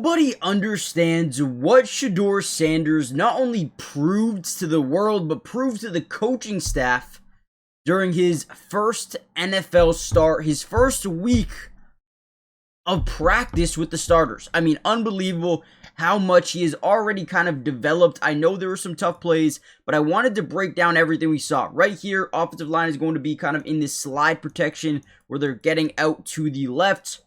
Nobody understands what Shedeur Sanders not only proved to the world, but proved to the coaching staff during his first NFL start, his first week of practice with the starters. I mean, unbelievable how much he has already kind of developed. I know there were some tough plays, but I wanted to break down everything we saw. Right here, offensive line is going to be kind of in this slide protection where they're getting out to the left.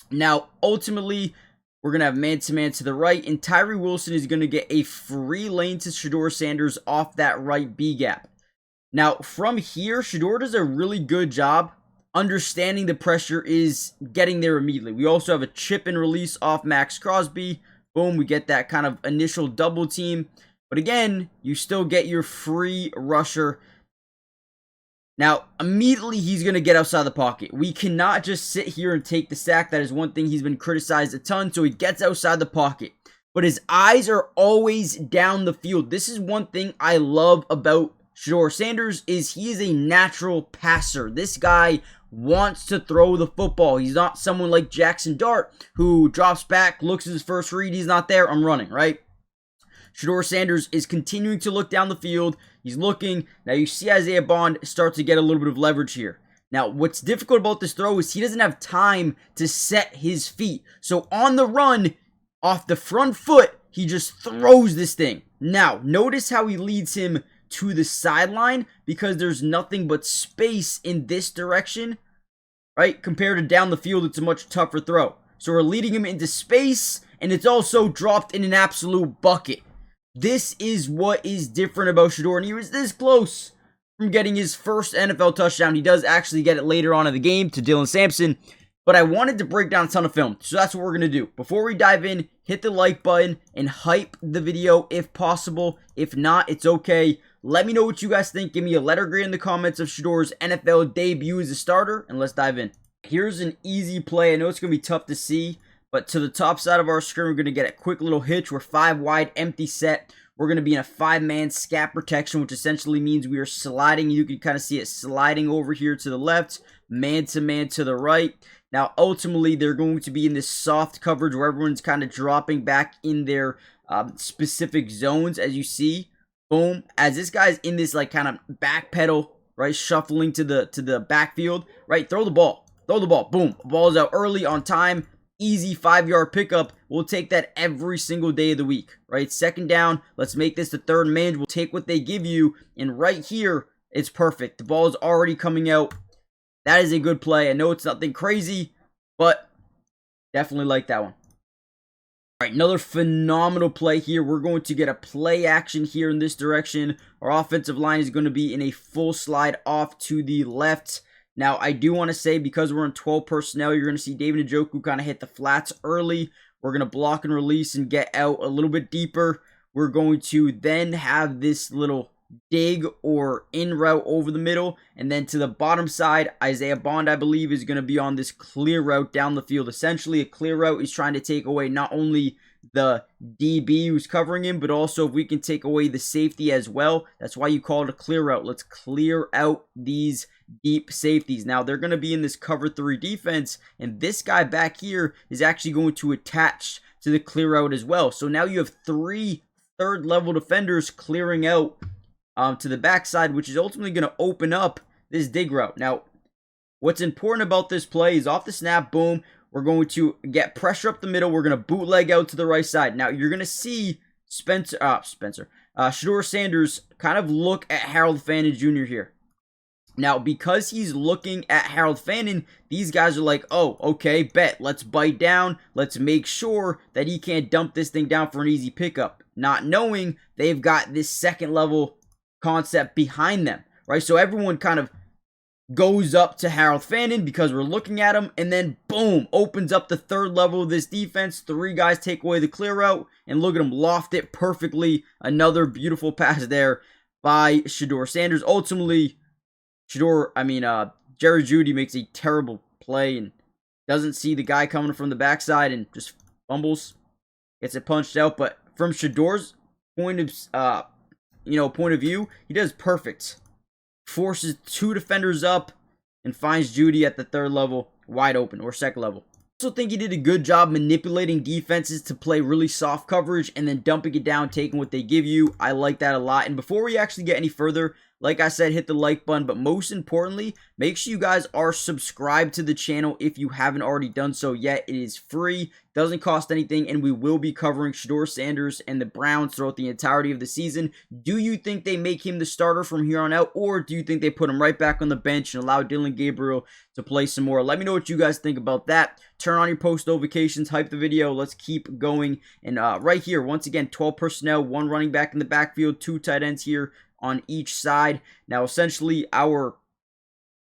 Now, ultimately, we're going to have man-to-man to the right, and Tyree Wilson is going to get a free lane to Shedeur Sanders off that right B-gap. Now, from here, Shedeur does a really good job understanding the pressure is getting there immediately. We also have a chip and release off Max Crosby. Boom, we get that kind of initial double team. But again, you still get your free rusher. Now, immediately he's going to get outside the pocket. We cannot just sit here and take the sack. That is one thing he's been criticized a ton. So he gets outside the pocket. But his eyes are always down the field. This is one thing I love about Shedeur Sanders is he is a natural passer. This guy wants to throw the football. He's not someone like Jackson Dart who drops back, looks at his first read, he's not there, I'm running, right? Shedeur Sanders is continuing to look down the field. He's looking. Now you see Isaiah Bond start to get a little bit of leverage here. Now what's difficult about this throw is he doesn't have time to set his feet. So on the run, off the front foot, he just throws this thing. Now notice how he leads him to the sideline because there's nothing but space in this direction, right? Compared to down the field, it's a much tougher throw. So we're leading him into space, and it's also dropped in an absolute bucket. This is what is different about Shedeur, and he was this close from getting his first NFL touchdown. He does actually get it later on in the game to Dylan Sampson, but I wanted to break down a ton of film, so that's what we're going to do. Before we dive in, hit the like button and hype the video if possible. If not, it's okay. Let me know what you guys think. Give me a letter grade in the comments of Shedeur's NFL debut as a starter, and let's dive in. Here's an easy play. I know it's going to be tough to see, but to the top side of our screen, we're going to get a quick little hitch. We're 5 wide, empty set. We're going to be in a 5-man scat protection, which essentially means we are sliding. You can kind of see it sliding over here to the left, man-to-man to the right. Now, ultimately, they're going to be in this soft coverage where everyone's kind of dropping back in their specific zones, as you see. Boom. As this guy's in this like kind of back pedal, right, shuffling to the backfield, right, throw the ball. Throw the ball. Boom. Ball's out early, on time. Easy 5-yard pickup. We'll take that every single day of the week, right? Second down. Let's make this the third and manage. We'll take what they give you, and right here, it's perfect. The ball is already coming out. That is a good play. I know it's nothing crazy, but definitely like that one. All right, another phenomenal play here. We're going to get a play action here in this direction. Our offensive line is going to be in a full slide off to the left. Now, I do want to say, because we're in 12 personnel, you're going to see David Njoku kind of hit the flats early. We're going to block and release and get out a little bit deeper. We're going to then have this little dig or in route over the middle, and then to the bottom side, Isaiah Bond, I believe, is going to be on this clear route down the field. Essentially, a clear route is trying to take away not only the DB who's covering him, but also if we can take away the safety as well. That's why you call it a clear route. Let's clear out these deep safeties. Now, they're going to be in this cover 3 defense, and this guy back here is actually going to attach to the clear route as well. So now you have 3 third-level defenders clearing out to the backside, which is ultimately going to open up this dig route. Now, what's important about this play is off the snap, boom, we're going to get pressure up the middle. We're going to bootleg out to the right side. Now, you're going to see Shedeur Sanders kind of look at Harold Fannin Jr. here. Now, because he's looking at Harold Fannin, these guys are like, oh, okay, bet. Let's bite down. Let's make sure that he can't dump this thing down for an easy pickup. Not knowing they've got this second level concept behind them, right? So everyone kind of goes up to Harold Fannin because we're looking at him, and then boom, opens up the third level of this defense. 3 guys take away the clear route, and look at him loft it perfectly. Another beautiful pass there by Shedeur Sanders. Ultimately, Jerry Jeudy makes a terrible play and doesn't see the guy coming from the backside and just fumbles, gets it punched out. But from Shedeur's point of view, he does perfect. Forces 2 defenders up and finds Jeudy at the third level wide open, or second level. Also think he did a good job manipulating defenses to play really soft coverage and then dumping it down, taking what they give you. I like that a lot. And before we actually get any further, like I said, hit the like button, but most importantly, make sure you guys are subscribed to the channel if you haven't already done so yet. It is free, doesn't cost anything, and we will be covering Shedeur Sanders and the Browns throughout the entirety of the season. Do you think they make him the starter from here on out, or do you think they put him right back on the bench and allow Dillon Gabriel to play some more? Let me know what you guys think about that. Turn on your post notifications, hype the video, let's keep going. And right here, once again, 12 personnel, 1 running back in the backfield, 2 tight ends here on each side. Now, essentially, our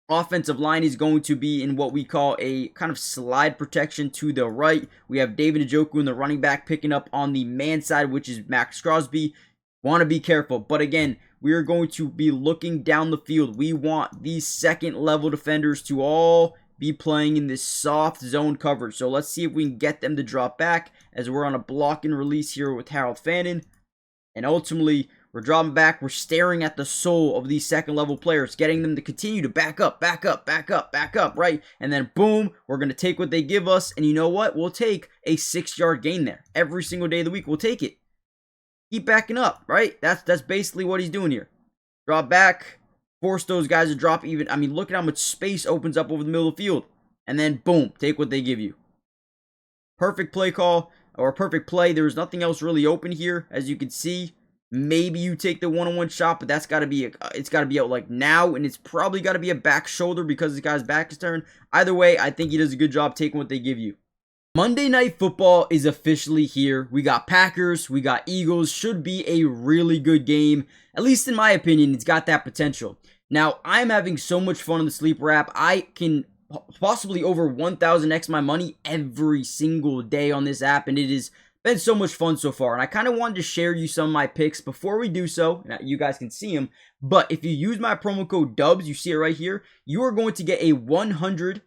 offensive line is going to be in what we call a kind of slide protection to the right. We have David Njoku in the running back picking up on the man side, which is Max Crosby. Want to be careful, but again, we are going to be looking down the field. We want these second level defenders to all be playing in this soft zone coverage. So let's see if we can get them to drop back as we're on a block and release here with Harold Fannin. And ultimately, we're dropping back. We're staring at the soul of these second level players, getting them to continue to back up, right? And then boom, we're going to take what they give us. And you know what? We'll take a 6-yard gain there. Every single day of the week, we'll take it. Keep backing up, right? That's basically what he's doing here. Drop back, force those guys to drop even. I mean, look at how much space opens up over the middle of the field. And then boom, take what they give you. Perfect play call, or perfect play. There was nothing else really open here, as you can see. Maybe you take the one-on-one shot, but that's got to be, it's got to be out like now, and it's probably got to be a back shoulder because this guy's back is turned. Either way, I think he does a good job taking what they give you. Monday Night Football is officially here. We got Packers, we got Eagles. Should be a really good game. At least in my opinion, it's got that potential. Now, I'm having so much fun on the Sleeper app. I can possibly over 1,000x my money every single day on this app, and it is been so much fun so far, and I kind of wanted to share you some of my picks before we do so. Now, you guys can see them, but if you use my promo code DUBS, you see it right here, you are going to get a 100%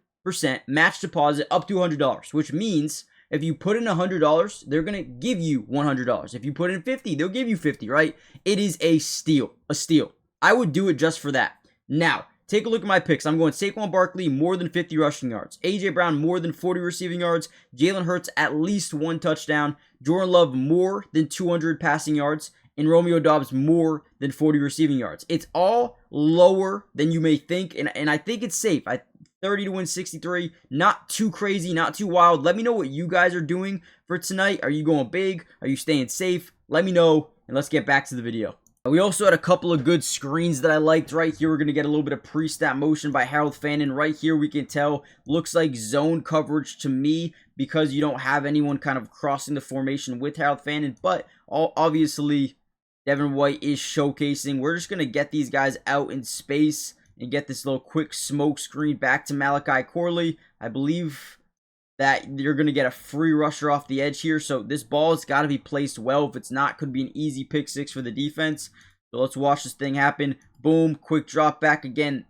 match deposit up to $100, which means if you put in $100, they're going to give you $100. If you put in 50, they'll give you 50, right? It is a steal, I would do it just for that. Now, take a look at my picks. I'm going Saquon Barkley, more than 50 rushing yards. A.J. Brown, more than 40 receiving yards. Jalen Hurts, at least 1 touchdown. Jordan Love, more than 200 passing yards. And Romeo Doubs, more than 40 receiving yards. It's all lower than you may think, and I think it's safe. 30 to win 63. Not too crazy, not too wild. Let me know what you guys are doing for tonight. Are you going big? Are you staying safe? Let me know, and let's get back to the video. We also had a couple of good screens that I liked. Right here, we're going to get a little bit of pre-snap motion by Harold Fannin. Right here, we can tell, looks like zone coverage to me because you don't have anyone kind of crossing the formation with Harold Fannin. But obviously, Devin White is showcasing. We're just going to get these guys out in space and get this little quick smoke screen back to Malachi Corley. I believe that you're going to get a free rusher off the edge here. So this ball has got to be placed well. If it's not, could be an easy pick six for the defense. So let's watch this thing happen. Boom, quick drop back again.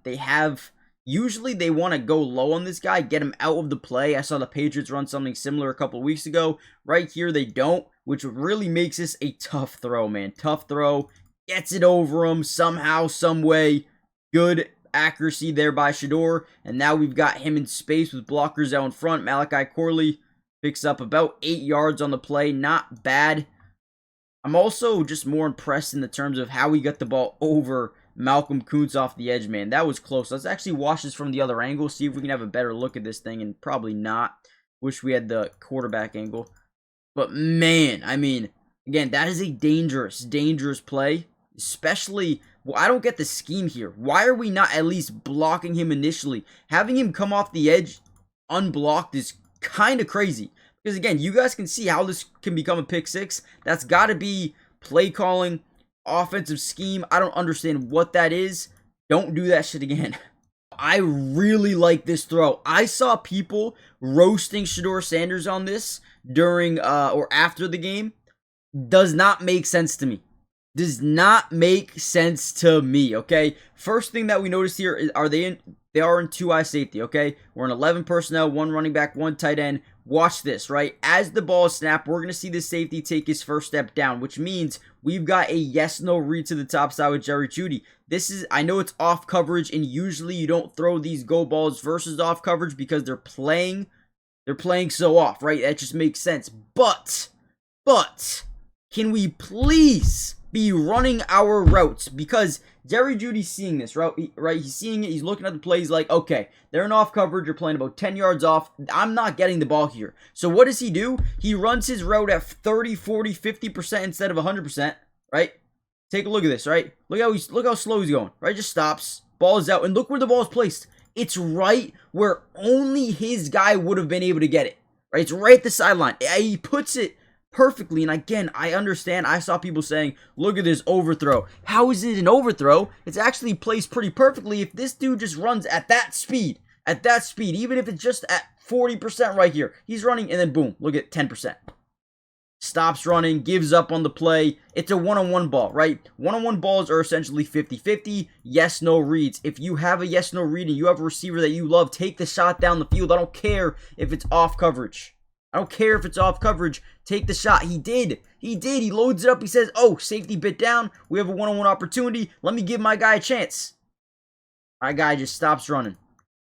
Usually they want to go low on this guy, get him out of the play. I saw the Patriots run something similar a couple of weeks ago. Right here they don't, which really makes this a tough throw, man. Tough throw. Gets it over him somehow, some way. Good accuracy there by Shedeur, and now we've got him in space with blockers out in front. Malachi Corley picks up about 8 yards on the play. Not bad. I'm also just more impressed in the terms of how he got the ball over Malcolm Kuntz off the edge, man. That was close. Let's actually watch this from the other angle, see if we can have a better look at this thing, and probably not. Wish we had the quarterback angle. But man, I mean, again, that is a dangerous play, especially. Well, I don't get the scheme here. Why are we not at least blocking him initially? Having him come off the edge unblocked is kind of crazy. Because again, you guys can see how this can become a pick six. That's got to be play calling, offensive scheme. I don't understand what that is. Don't do that shit again. I really like this throw. I saw people roasting Shedeur Sanders on this during or after the game. Does not make sense to me. Does not make sense to me, okay? First thing that we noticed here is, they are in 2-eye safety, okay? We're in 11 personnel, 1 running back, 1 tight end. Watch this, right? As the ball is snapped, we're going to see the safety take his first step down, which means we've got a yes-no read to the top side with Jerry Jeudy. This is, I know it's off coverage, and usually you don't throw these go balls versus off coverage because they're playing They're playing so off, right? That just makes sense. But, can we please be running our routes? Because Jerry Jeudy's seeing this, right? He's seeing it. He's looking at the plays like, okay, they're in off coverage. You're playing about 10 yards off. I'm not getting the ball here. So what does he do? He runs his route at 30, 40, 50% instead of 100%, right? Take a look at this, right? Look how slow he's going, right? Just stops. Ball is out. And look where the ball is placed. It's right where only his guy would have been able to get it, right? It's right at the sideline. He puts it perfectly. And again, I understand. I saw people saying, look at this overthrow. How is it an overthrow? It's actually placed pretty perfectly if this dude just runs at that speed, even if it's just at 40% right here. He's running and then boom, look at 10%. Stops running, gives up on the play. It's a one-on-one ball, right? One-on-one balls are essentially 50-50, yes-no reads. If you have a yes-no read and you have a receiver that you love, take the shot down the field. I don't care if it's off coverage. Take the shot. He did. He loads it up. He says, oh, safety bit down. We have a one-on-one opportunity. Let me give my guy a chance. My guy just stops running.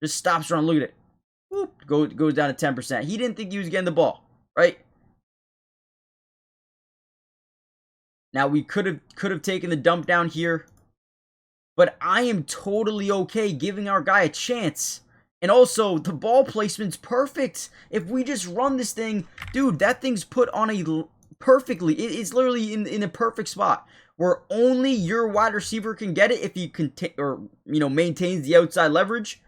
Look at it. Whoop, goes down to 10%. He didn't think he was getting the ball, right? Now, we could have taken the dump down here, but I am totally okay giving our guy a chance. And also, the ball placement's perfect. If we just run this thing, dude, that thing's put on a perfectly. It's literally in a perfect spot where only your wide receiver can get it if he maintains the outside leverage.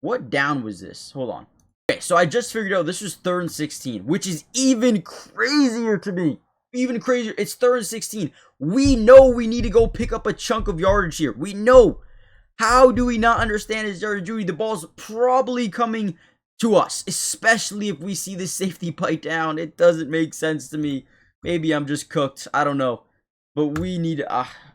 What down was this? Hold on. Okay, so I just figured out this was 3rd and 16, which is even crazier to me. Even crazier. It's 3rd and 16. We know we need to go pick up a chunk of yardage here. We know. How do we not understand as Jerry Jeudy? The ball's probably coming to us, especially if we see this safety bite down. It doesn't make sense to me. Maybe I'm just cooked. I don't know. But we need...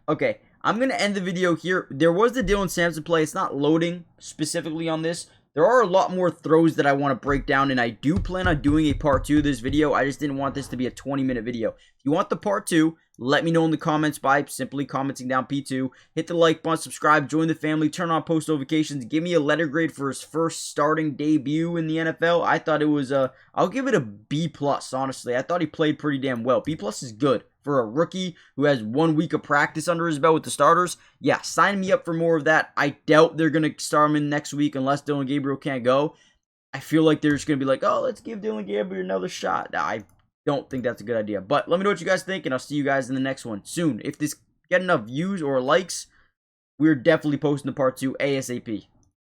okay, I'm going to end the video here. There was the Dylan Sampson play. It's not loading specifically on this. There are a lot more throws that I want to break down, and I do plan on doing a part 2 of this video. I just didn't want this to be a 20-minute video. If you want the part 2, let me know in the comments by simply commenting down P2. Hit the like button, subscribe, join the family, turn on post notifications. Give me a letter grade for his first starting debut in the NFL. I thought it was I'll give it a B+, honestly. I thought he played pretty damn well. B+ is good. For a rookie who has 1 week of practice under his belt with the starters, yeah, sign me up for more of that. I doubt they're going to start him in next week unless Dylan Gabriel can't go. I feel like they're just going to be like, oh, let's give Dylan Gabriel another shot. I don't think that's a good idea. But let me know what you guys think, and I'll see you guys in the next one soon. If this get enough views or likes, we're definitely posting the part 2 ASAP.